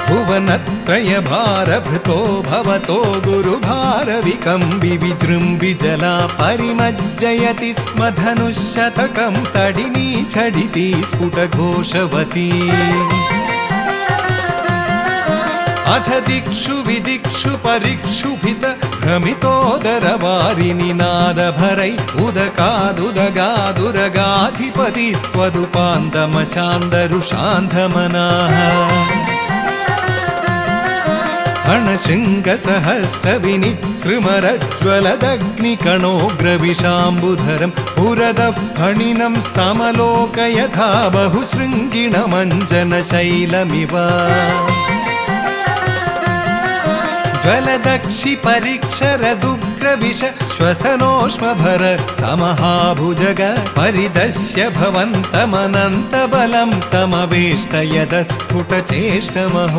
भुवनत्रय भारभृतो भवतो गुरुभारविकम्बि विजृम्भि जला परिमज्जयति स्म धनुःशतकं तडिनी झटिति स्फुटघोषवती अथ दिक्षु विदिक्षु परिक्षुभित भ्रमितोदरवारिणि नादभरै उदकादुदगादुरगाधिपतिस्त्वदुपान्तमशान्तरुषान्धमनाः हणशृङ्गसहस्रविनिसृमरज्ज्वलदग्निकणोग्रविशाम्बुधरं पुरतः फणिनं समलोकयथा बहुशृङ्गिणमञ्जनशैलमिव ज्वलदक्षि परीक्षरदुग्रविष श्वसनोष्मभर समहाभुजग परिदश्य भवन्तमनन्तबलं समवेष्टयदस्फुटचेष्टमहो